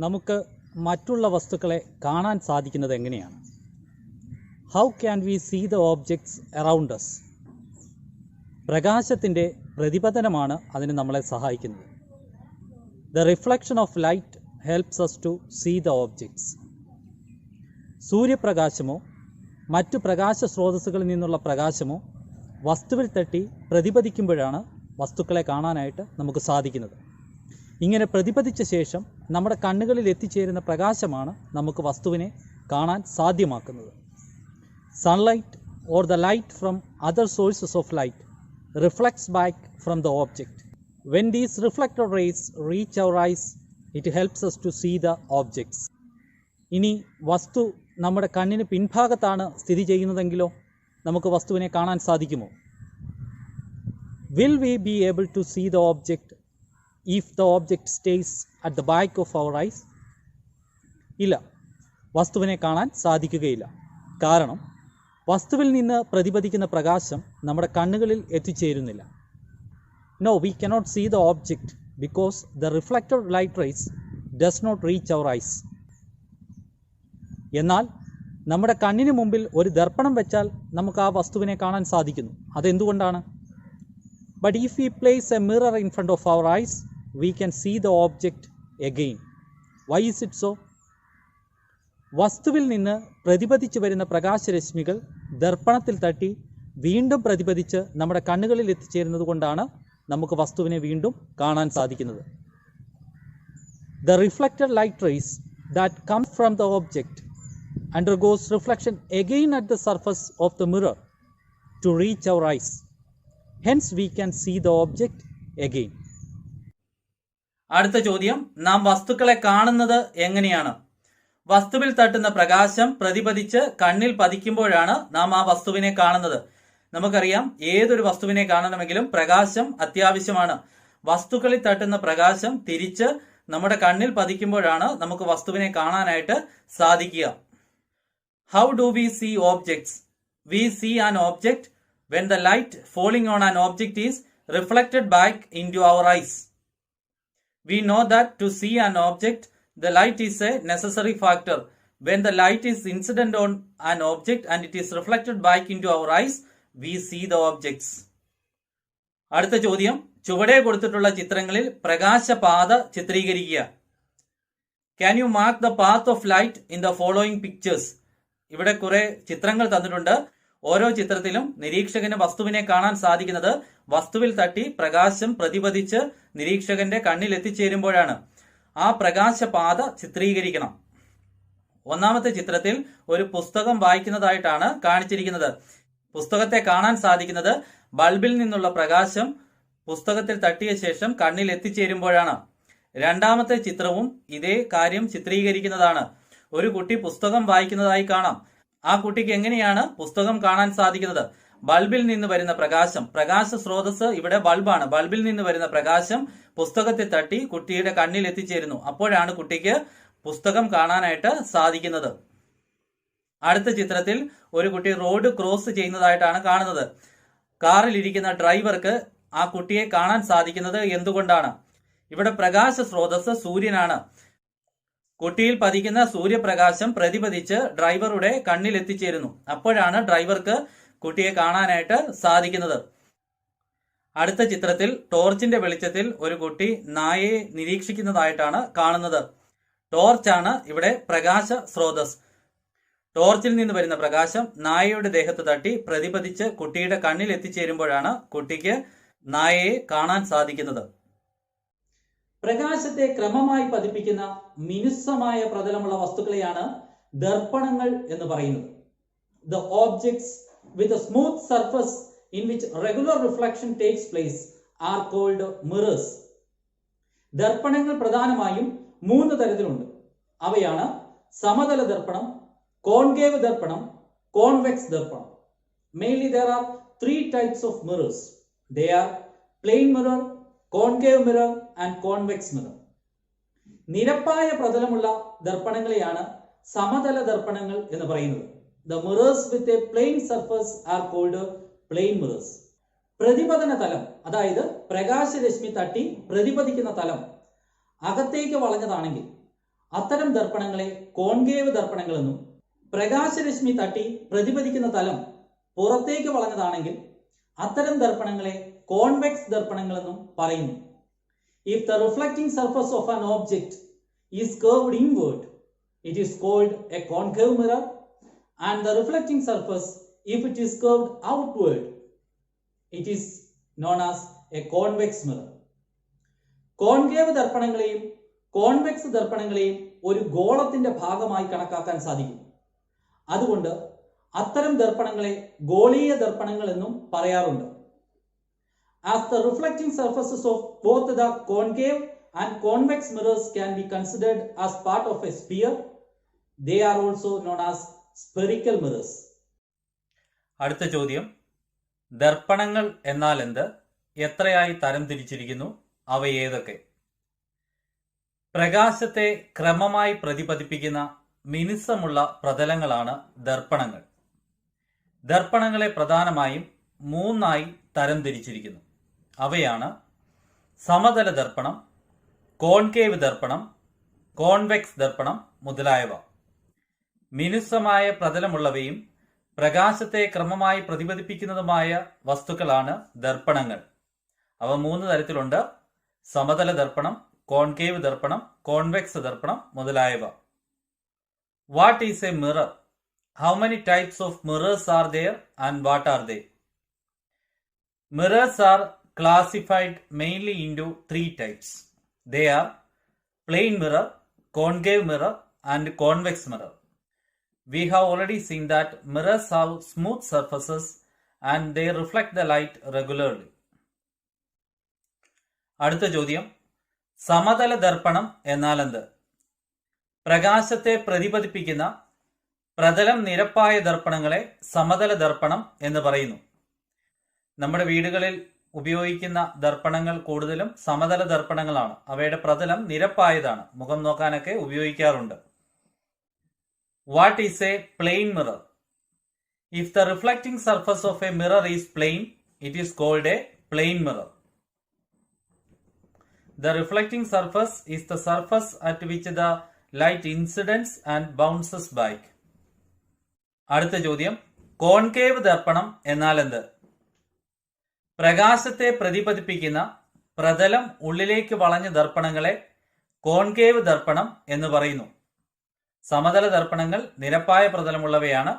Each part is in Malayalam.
നമുക്ക് മറ്റുള്ള വസ്തുക്കളെ കാണാൻ സാധിക്കുന്നത് എങ്ങനെയാണ്? How can we see the objects around us? പ്രകാശത്തിൻ്റെ പ്രതിപതനമാണ് അതിന് നമ്മളെ സഹായിക്കുന്നത്. The reflection of light helps us to see the objects. സൂര്യപ്രകാശമോ മറ്റു പ്രകാശ സ്രോതസ്സുകളിൽ നിന്നുള്ള പ്രകാശമോ വസ്തുവിൽ തട്ടി പ്രതിപതിക്കുമ്പോഴാണ് വസ്തുക്കളെ കാണാനായിട്ട് നമുക്ക് സാധിക്കുന്നത്. ഇങ്ങനെ പ്രതിപതിച്ച ശേഷം നമ്മുടെ കണ്ണുകളിൽ എത്തിച്ചേരുന്ന പ്രകാശമാണ് നമുക്ക് വസ്തുവിനെ കാണാൻ സാധ്യമാക്കുന്നത്. Sunlight or the light from other sources of light reflects back from the object. When these reflected rays reach our eyes it helps us to see the objects. ഇനി വസ്തു നമ്മുടെ കണ്ണിന് പിൻഭാഗത്താണ് സ്ഥിതി ചെയ്യുന്നതെങ്കിലോ നമുക്ക് വസ്തുവിനെ കാണാൻ സാധിക്കുമോ? Will we be able to see the object if the object stays at the back of our eyes? ഇല്ല, വസ്തുവിനെ കാണാൻ സാധിക്കുകയില്ല. കാരണം വസ്തുവിൽ നിന്ന് പ്രതിപതിക്കുന്ന പ്രകാശം നമ്മുടെ കണ്ണുകളിൽ എത്തിച്ചേരുന്നില്ല. No, we cannot see the object because the reflected light rays does not reach our eyes. എന്നാൽ നമ്മുടെ കണ്ണിന് മുമ്പിൽ ഒരു ദർപ്പണം വെച്ചാൽ നമുക്ക് ആ വസ്തുവിനെ കാണാൻ സാധിക്കുന്നു. അതെന്തുകൊണ്ടാണ്? But if we place a mirror in front of our eyes, we can see the object again. Why is it so? വസ്തുവിൽ നിന്ന് പ്രതിപതിച്ചു വരുന്ന പ്രകാശരശ്മികൾ ദർപ്പണത്തിൽ തട്ടി വീണ്ടും പ്രതിപതിച്ച് നമ്മുടെ കണ്ണുകളിൽ എത്തിച്ചേരുന്നത് കൊണ്ടാണ് നമുക്ക് വസ്തുവിനെ വീണ്ടും കാണാൻ സാധിക്കുന്നത്. The reflected light rays that come from the object undergoes reflection again at the surface of the mirror to reach our eyes. Hence we can see the object again. അടുത്ത ചോദ്യം, നാം വസ്തുക്കളെ കാണുന്നത് എങ്ങനെയാണ്? വസ്തുവിൽ തട്ടുന്ന പ്രകാശം പ്രതിപതിച്ച് കണ്ണിൽ പതിക്കുമ്പോഴാണ് നാം ആ വസ്തുവിനെ കാണുന്നത്. നമുക്കറിയാം, ഏതൊരു വസ്തുവിനെ കാണണമെങ്കിലും പ്രകാശം അത്യാവശ്യമാണ്. വസ്തുക്കളിൽ തട്ടുന്ന പ്രകാശം തിരിച്ച് നമ്മുടെ കണ്ണിൽ പതിക്കുമ്പോഴാണ് നമുക്ക് വസ്തുവിനെ കാണാനായിട്ട് സാധിക്കുക. How do we see objects? We see an object when the light falling on an object is reflected back into our eyes. We know that to see an object, the light is a necessary factor. When the light is incident on an object and it is reflected back into our eyes, we see the objects. അടുത്ത ചോദ്യം, ചുവടെ കൊടുത്തിട്ടുള്ള ചിത്രങ്ങളിൽ പ്രകാശപാത ചിത്രീകരിക്കുക. Can you mark the path of light in the following pictures? ഇവിടെ കുറെ ചിത്രങ്ങൾ തന്നിട്ടുണ്ട്. ഓരോ ചിത്രത്തിലും നിരീക്ഷകന് വസ്തുവിനെ കാണാൻ സാധിക്കുന്നത് വസ്തുവിൽ തട്ടി പ്രകാശം പ്രതിപതിച്ച് നിരീക്ഷകന്റെ കണ്ണിൽ എത്തിച്ചേരുമ്പോഴാണ്. ആ പ്രകാശപാത ചിത്രീകരിക്കണം. ഒന്നാമത്തെ ചിത്രത്തിൽ ഒരു പുസ്തകം വായിക്കുന്നതായിട്ടാണ് കാണിച്ചിരിക്കുന്നത്. പുസ്തകത്തെ കാണാൻ സാധിക്കുന്നത് ബൾബിൽ നിന്നുള്ള പ്രകാശം പുസ്തകത്തിൽ തട്ടിയ ശേഷം കണ്ണിൽ എത്തിച്ചേരുമ്പോഴാണ്. രണ്ടാമത്തെ ചിത്രവും ഇതേ കാര്യം ചിത്രീകരിക്കുന്നതാണ്. ഒരു കുട്ടി പുസ്തകം വായിക്കുന്നതായി കാണാം. ആ കുട്ടിക്ക് എങ്ങനെയാണ് പുസ്തകം കാണാൻ സാധിക്കുന്നത്? ബൾബിൽ നിന്ന് വരുന്ന പ്രകാശം, പ്രകാശ സ്രോതസ് ഇവിടെ ബൾബാണ്. ബൾബിൽ നിന്ന് വരുന്ന പ്രകാശം പുസ്തകത്തെ തട്ടി കുട്ടിയുടെ കണ്ണിൽ എത്തിച്ചേരുന്നു. അപ്പോഴാണ് കുട്ടിക്ക് പുസ്തകം കാണാനായിട്ട് സാധിക്കുന്നത്. അടുത്ത ചിത്രത്തിൽ ഒരു കുട്ടി റോഡ് ക്രോസ് ചെയ്യുന്നതായിട്ടാണ് കാണുന്നത്. കാറിൽ ഇരിക്കുന്ന ഡ്രൈവർക്ക് ആ കുട്ടിയെ കാണാൻ സാധിക്കുന്നത് എന്തുകൊണ്ടാണ്? ഇവിടെ പ്രകാശ സ്രോതസ് സൂര്യനാണ്. കുട്ടിയിൽ പതിക്കുന്ന സൂര്യപ്രകാശം പ്രതിപതിച്ച് ഡ്രൈവറുടെ കണ്ണിൽ എത്തിച്ചേരുന്നു. അപ്പോഴാണ് ഡ്രൈവർക്ക് കുട്ടിയെ കാണാനായിട്ട് സാധിക്കുന്നത്. അടുത്ത ചിത്രത്തിൽ ടോർച്ചിന്റെ വെളിച്ചത്തിൽ ഒരു കുട്ടി നായയെ നിരീക്ഷിക്കുന്നതായിട്ടാണ് കാണുന്നത്. ടോർച്ചാണ് ഇവിടെ പ്രകാശ സ്രോതസ്. ടോർച്ചിൽ നിന്ന് വരുന്ന പ്രകാശം നായയുടെ ദേഹത്ത് തട്ടി പ്രതിപതിച്ച് കുട്ടിയുടെ കണ്ണിൽ എത്തിച്ചേരുമ്പോഴാണ് കുട്ടിക്ക് നായയെ കാണാൻ സാധിക്കുന്നത്. പ്രകാശത്തെ ക്രമമായി പതിപ്പിക്കുന്ന മിനുസമായ പ്രതലമുള്ള വസ്തുക്കളെയാണ് ദർപ്പണങ്ങൾ എന്ന് പറയുന്നത്. The objects with a smooth surface in which regular reflection takes place are called mirrors. ദർപ്പണങ്ങൾ പ്രധാനമായും 3 തരത്തിലുണ്ട്. അവയാണ് സമതല ദർപ്പണം, കോൺകേവ് ദർപ്പണം, കോൺവെക്സ് ദർപ്പണം. Mainly there are 3 types of mirrors. They are plane mirror, concave mirror and convex mirror. നിരപ്പായ പ്രതലമുള്ള ദർപ്പണങ്ങളെയാണ് സമതല ദർപ്പണങ്ങൾ എന്ന് പറയുന്നത്. The mirrors with a plane surface are called plane mirrors. പ്രതിപതന തലം, അതായത് പ്രകാശരശ്മി തട്ടി പ്രതിപതിക്കുന്ന തലം അകത്തേക്ക് വളഞ്ഞതാണെങ്കിൽ അത്തരം ദർപ്പണങ്ങളെ കോൺകേവ് ദർപ്പണങ്ങളെന്നും പ്രകാശരശ്മി തട്ടി പ്രതിപതിക്കുന്ന തലം പുറത്തേക്ക് വളഞ്ഞതാണെങ്കിൽ അത്തരം ദർപ്പണങ്ങളെ കോൺവെക്സ് ദർപ്പണങ്ങളെന്നും പറയുന്നു. If the reflecting surface of an object is curved inward, it is called a concave mirror, and the reflecting surface, if it is curved outward, it is known as a convex mirror. Concave ദർപ്പണങ്ങളെയും കോൺവെക്സ് ദർപ്പണങ്ങളെയും ഒരു ഗോളത്തിന്റെ ഭാഗമായി കണക്കാക്കാൻ സാധിക്കും. അതുകൊണ്ട് അത്തരം ദർപ്പണങ്ങളെ ഗോളീയ ദർപ്പണങ്ങൾ എന്നും പറയാറുണ്ട്. As the reflecting surfaces of both the concave and convex mirrors can be considered as part of a sphere, they are also known as spherical mirrors. അടുത്ത ചോദ്യം, ദർപ്പണങ്ങൾ എന്നാൽ എന്ത്? എത്രയായി തരംതിരിച്ചിരിക്കുന്നു? അവ ഏതൊക്കെ? പ്രകാശത്തെ ക്രമമായി പ്രതിപതിപ്പിക്കുന്ന മിനുസമുള്ള പ്രതലങ്ങളാണ് ദർപ്പണങ്ങൾ. ദർപ്പണങ്ങളെ പ്രധാനമായും 3ആയി തരംതിരിച്ചിരിക്കുന്നു. അവയാണ് സമതല ദർപ്പണം, കോൺകേവ് ദർപ്പണം, കോൺവെക്സ് ദർപ്പണം മുതലായവ. മിനുസമായ പ്രതലമുള്ളവയും പ്രകാശത്തെ ക്രമമായി പ്രതിപതിപ്പിക്കുന്നതുമായ വസ്തുക്കളാണ് ദർപ്പണങ്ങൾ. അവ 3 തരത്തിലുണ്ട്: സമതല ദർപ്പണം, കോൺകേവ് ദർപ്പണം, കോൺവെക്സ് ദർപ്പണം മുതലായവ. What is A mirror? How many types of mirrors are there and what are they? Mirrors are classified mainly into 3 types. They are plane mirror, concave mirror and convex mirror. We have already seen that mirrors have smooth surfaces and they reflect the light regularly. അടുത്ത ചോദ്യം, സമതല ദർപ്പണം എന്നാൽ എന്ത്? പ്രകാശത്തെ പ്രതിപതിപ്പിക്കുന്ന പ്രതലം നിരപ്പായ ദർപ്പണങ്ങളെ സമതല ദർപ്പണം എന്ന് പറയുന്നു. നമ്മുടെ വീടുകളിൽ ഉപയോഗിക്കുന്ന ദർപ്പണങ്ങൾ കൂടുതലും സമതല ദർപ്പണങ്ങളാണ്. അവയുടെ പ്രതലം നിരപ്പായതാണ്. മുഖം നോക്കാനൊക്കെ ഉപയോഗിക്കാറുണ്ട്. What is a plane mirror? If the reflecting surface of a mirror is plane, it is called a plane mirror. The reflecting surface is the surface at which the light incidents and bounces back. അടുത്ത ചോദ്യം, കോൺകേവ് ദർപ്പണം എന്നാൽ എന്ത്? പ്രകാശത്തെ പ്രതിപതിപ്പിക്കുന്ന പ്രതലം ഉള്ളിലേക്ക് വളഞ്ഞ ദർപ്പണങ്ങളെ കോൺകേവ് ദർപ്പണം എന്ന് പറയുന്നു. സമതല ദർപ്പണങ്ങൾ നിരപ്പായ പ്രതലമുള്ളവയാണ്.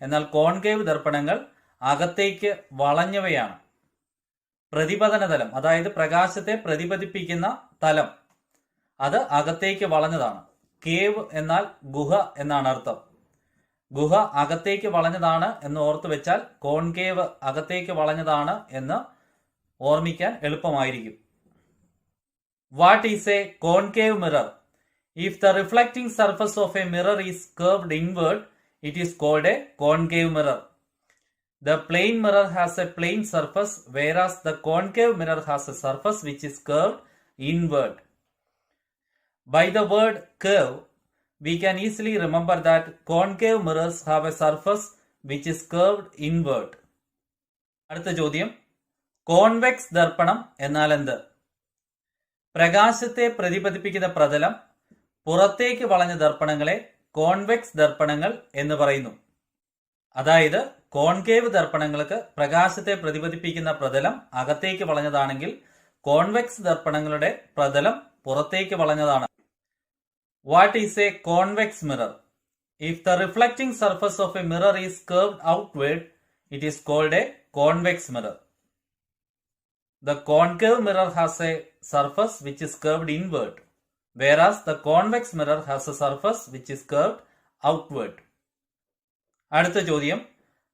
എന്നാൽ കോൺകേവ് ദർപ്പണങ്ങൾ അകത്തേക്ക് വളഞ്ഞവയാണ്. പ്രതിപതന തലം, അതായത് പ്രകാശത്തെ പ്രതിപതിപ്പിക്കുന്ന തലം, അത് അകത്തേക്ക് വളഞ്ഞതാണ്. കേവ് എന്നാൽ ഗുഹ എന്നാണ് അർത്ഥം. ഗുഹ അകത്തേക്ക് വളഞ്ഞതാണ് എന്ന് ഓർത്തു വെച്ചാൽ കോൺകേവ് അകത്തേക്ക് വളഞ്ഞതാണ് എന്ന് ഓർമ്മിക്കാൻ എളുപ്പമായിരിക്കും. What is a concave mirror? If the reflecting surface of a mirror is curved inward, it is called a concave mirror. The plane mirror has a plane surface, whereas the concave mirror has a surface which is curved inward. By the word curve, we can easily remember that concave mirrors have a surface which is curved inward. അടുത്ത ചോദ്യം, കോൺവെക്സ് ദർപ്പണം എന്നാൽ എന്ത്? പ്രകാശത്തെ പ്രതിപതിപ്പിക്കുന്ന പ്രതലം പുറത്തേക്ക് വളഞ്ഞ ദർപ്പണങ്ങളെ കോൺവെക്സ് ദർപ്പണങ്ങൾ എന്ന് പറയുന്നു. അതായത് കോൺകേവ് ദർപ്പണങ്ങൾക്ക് പ്രകാശത്തെ പ്രതിപതിപ്പിക്കുന്ന പ്രതലം അകത്തേക്ക് വളഞ്ഞതാണെങ്കിൽ കോൺവെക്സ് ദർപ്പണങ്ങളുടെ പ്രതലം പുറത്തേക്ക് വളഞ്ഞതാണ്. What is a convex mirror? If the reflecting surface of a mirror is curved outward, it is called a convex mirror. The concave mirror has a surface which is curved inward, whereas the convex mirror has a surface which is curved outward. അടുത്ത ചോദ്യം,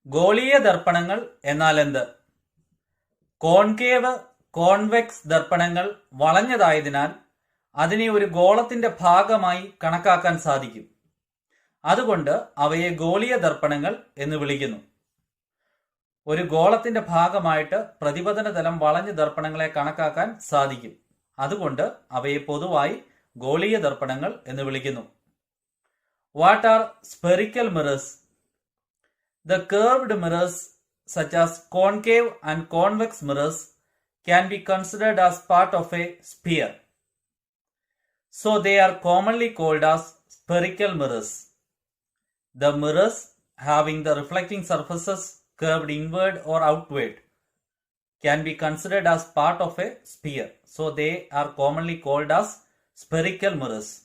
ഗോളീയ ദർപ്പണങ്ങൾ എന്നാൽ എന്ത്? കോൺകേവ് കോൺവെക്സ് ദർപ്പണങ്ങൾ വളഞ്ഞതായതിനാൽ അതിനെ ഒരു ഗോളത്തിന്റെ ഭാഗമായി കണക്കാക്കാൻ സാധിക്കും. അതുകൊണ്ട് അവയെ ഗോളീയ ദർപ്പണങ്ങൾ എന്ന് വിളിക്കുന്നു. ഒരു ഗോളത്തിന്റെ ഭാഗമായിട്ട് പ്രതിപതന തലം വളഞ്ഞ ദർപ്പണങ്ങളെ കണക്കാക്കാൻ സാധിക്കും. അതുകൊണ്ട് അവയെ പൊതുവായി ഗോളീയ ദർപ്പണങ്ങൾ എന്ന് വിളിക്കുന്നു. What are spherical mirrors? The curved mirrors such as concave and convex mirrors can be considered as part of a sphere. So they are commonly called as spherical mirrors. The mirrors having the reflecting surfaces curved inward or outward can be considered as part of a sphere. So they are commonly called as spherical mirrors.